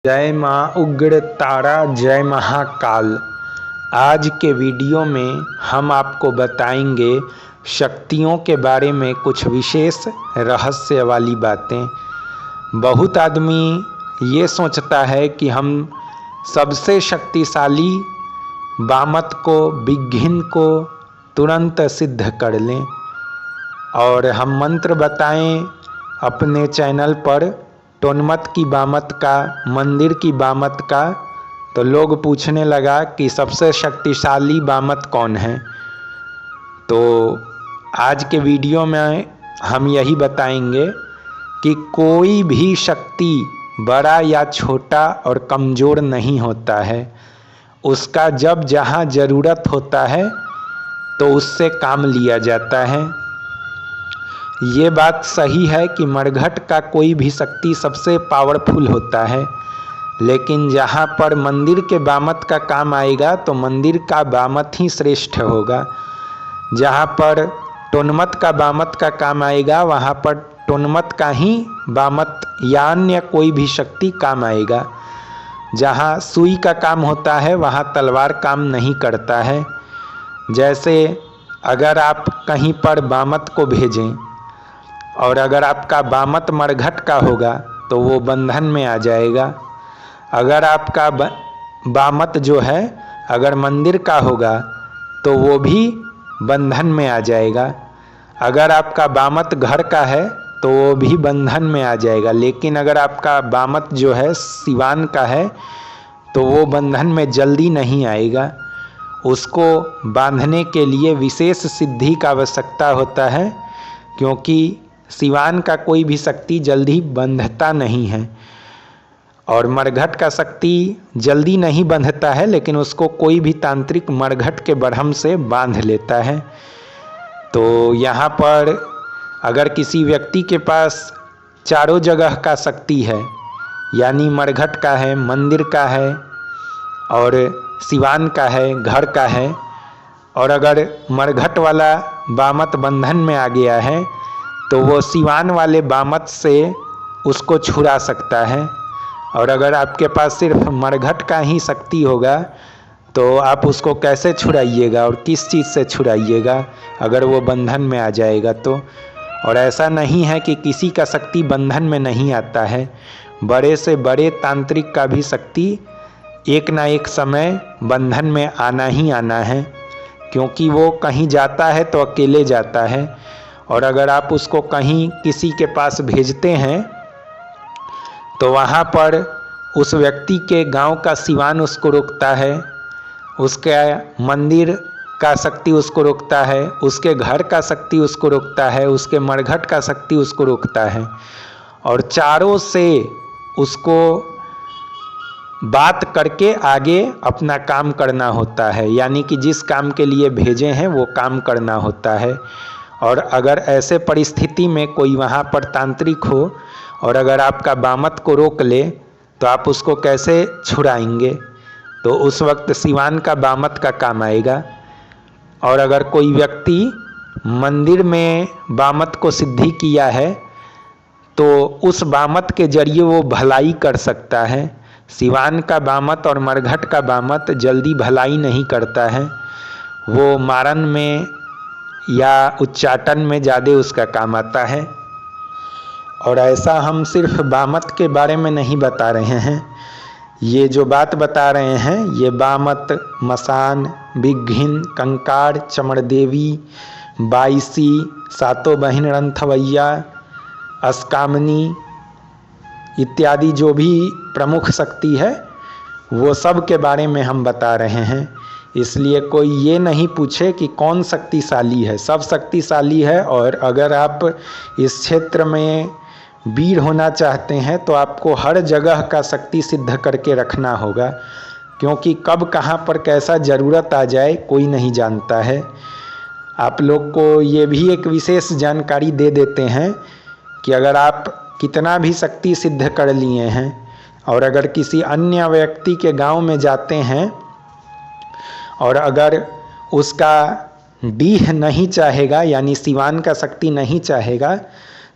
जय माँ उग्र तारा, जय महाकाल। आज के वीडियो में हम आपको बताएंगे शक्तियों के बारे में कुछ विशेष रहस्य वाली बातें। बहुत आदमी ये सोचता है कि हम सबसे शक्तिशाली बामत को, विघ्न को तुरंत सिद्ध कर लें और हम मंत्र बताएं अपने चैनल पर टोनमत की बामत का, मंदिर की बामत का, तो लोग पूछने लगा कि सबसे शक्तिशाली बामत कौन है। तो आज के वीडियो में हम यही बताएंगे कि कोई भी शक्ति बड़ा या छोटा और कमज़ोर नहीं होता है। उसका जब जहाँ ज़रूरत होता है तो उससे काम लिया जाता है। ये बात सही है कि मरघट का कोई भी शक्ति सबसे पावरफुल होता है, लेकिन जहाँ पर मंदिर के बामत का काम आएगा तो मंदिर का बामत ही श्रेष्ठ होगा। जहाँ पर टोनमत का बामत का काम आएगा वहाँ पर टोनमत का ही बामत या अन्य कोई भी शक्ति काम आएगा। जहाँ सुई का काम होता है वहाँ तलवार काम नहीं करता है। जैसे अगर आप कहीं पर बामत को भेजें और अगर आपका बामत मरघट का होगा तो वो बंधन में आ जाएगा। अगर आपका बामत जो है अगर मंदिर का होगा तो वो भी बंधन में आ जाएगा। अगर आपका बामत घर का है तो वो भी बंधन में आ जाएगा। लेकिन अगर आपका बामत जो है सिवान का है तो वो बंधन में जल्दी नहीं आएगा। उसको बांधने के लिए विशेष सिद्धि का आवश्यकता होता है, क्योंकि सिवान का कोई भी शक्ति जल्दी बंधता नहीं है और मरघट का शक्ति जल्दी नहीं बंधता है, लेकिन उसको कोई भी तांत्रिक मरघट के बरहम से बांध लेता है। तो यहाँ पर अगर किसी व्यक्ति के पास चारों जगह का शक्ति है, यानी मरघट का है, मंदिर का है और सिवान का है, घर का है, और अगर मरघट वाला बामत बंधन में आ गया है तो वो सिवान वाले बामत से उसको छुड़ा सकता है। और अगर आपके पास सिर्फ मरघट का ही शक्ति होगा तो आप उसको कैसे छुड़ाइएगा और किस चीज़ से छुड़ाइएगा अगर वो बंधन में आ जाएगा तो। और ऐसा नहीं है कि किसी का शक्ति बंधन में नहीं आता है। बड़े से बड़े तांत्रिक का भी शक्ति एक ना एक समय बंधन में आना ही आना है, क्योंकि वो कहीं जाता है तो अकेले जाता है। और अगर आप उसको कहीं किसी के पास भेजते हैं तो वहाँ पर उस व्यक्ति के गांव का सिवान उसको रोकता है, उसके मंदिर का शक्ति उसको रोकता है, उसके घर का शक्ति उसको रोकता है, उसके मरघट का शक्ति उसको रोकता है। और चारों से उसको बात करके आगे अपना काम करना होता है, यानी कि जिस काम के लिए भेजे हैं वो काम करना होता है। और अगर ऐसे परिस्थिति में कोई वहाँ पर तांत्रिक हो और अगर आपका बामत को रोक ले तो आप उसको कैसे छुड़ाएंगे? तो उस वक्त सिवान का बामत का काम आएगा। और अगर कोई व्यक्ति मंदिर में बामत को सिद्धि किया है तो उस बामत के जरिए वो भलाई कर सकता है। सिवान का बामत और मरघट का बामत जल्दी भलाई नहीं करता है, वो मारन में या उच्चाटन में ज़्यादा उसका काम आता है। और ऐसा हम सिर्फ बामत के बारे में नहीं बता रहे हैं, ये जो बात बता रहे हैं ये बामत, मसान, विघ्न, कंकार, चमड़देवी, बाईसी, सातों बहिन रंथवैया, अस्कामनी इत्यादि जो भी प्रमुख शक्ति है वो सब के बारे में हम बता रहे हैं। इसलिए कोई ये नहीं पूछे कि कौन शक्तिशाली है, सब शक्तिशाली है। और अगर आप इस क्षेत्र में वीर होना चाहते हैं तो आपको हर जगह का शक्ति सिद्ध करके रखना होगा, क्योंकि कब कहाँ पर कैसा ज़रूरत आ जाए कोई नहीं जानता है। आप लोग को ये भी एक विशेष जानकारी दे देते हैं कि अगर आप कितना भी शक्ति सिद्ध कर लिए हैं और अगर किसी अन्य व्यक्ति के गांव में जाते हैं और अगर उसका डीह नहीं चाहेगा, यानी सिवान का शक्ति नहीं चाहेगा,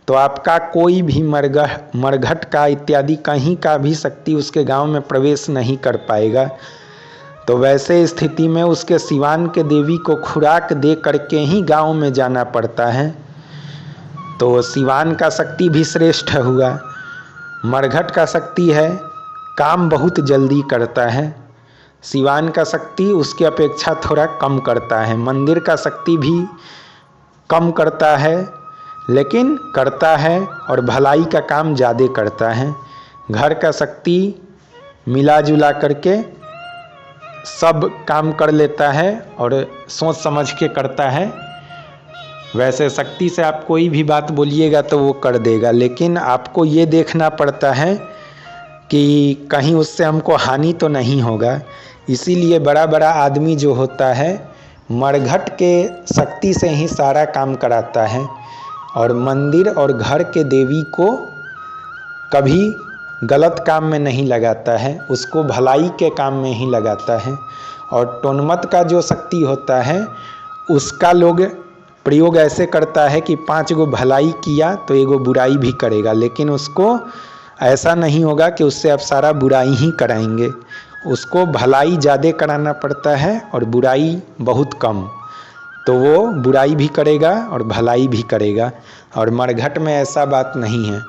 तो आपका कोई भी मरघट का इत्यादि कहीं का भी शक्ति उसके गांव में प्रवेश नहीं कर पाएगा। तो वैसे स्थिति में उसके सिवान के देवी को खुराक दे करके ही गांव में जाना पड़ता है। तो सिवान का शक्ति भी श्रेष्ठ हुआ। मरघट का शक्ति है, काम बहुत जल्दी करता है। सिवान का शक्ति उसकी अपेक्षा थोड़ा कम करता है। मंदिर का शक्ति भी कम करता है, लेकिन करता है और भलाई का काम ज़्यादा करता है। घर का शक्ति मिला जुला करके सब काम कर लेता है और सोच समझ के करता है। वैसे शक्ति से आप कोई भी बात बोलिएगा तो वो कर देगा, लेकिन आपको ये देखना पड़ता है कि कहीं उससे हमको हानि तो नहीं होगा। इसीलिए बड़ा बड़ा आदमी जो होता है मरघट के शक्ति से ही सारा काम कराता है और मंदिर और घर के देवी को कभी गलत काम में नहीं लगाता है, उसको भलाई के काम में ही लगाता है। और टोनमत का जो शक्ति होता है उसका लोग प्रयोग ऐसे करता है कि 5 गो भलाई किया तो 1 गो बुराई भी करेगा, लेकिन उसको ऐसा नहीं होगा कि उससे आप सारा बुराई ही कराएंगे। उसको भलाई ज़्यादा कराना पड़ता है और बुराई बहुत कम, तो वो बुराई भी करेगा और भलाई भी करेगा। और मरघट में ऐसा बात नहीं है,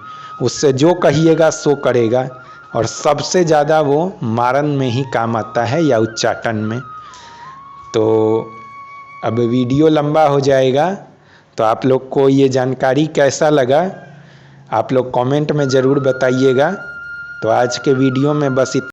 उससे जो कहिएगा सो करेगा और सबसे ज़्यादा वो मारन में ही काम आता है या उच्चाटन में। तो अब वीडियो लंबा हो जाएगा, तो आप लोग को ये जानकारी कैसा लगा आप लोग कमेंट में ज़रूर बताइएगा। तो आज के वीडियो में बस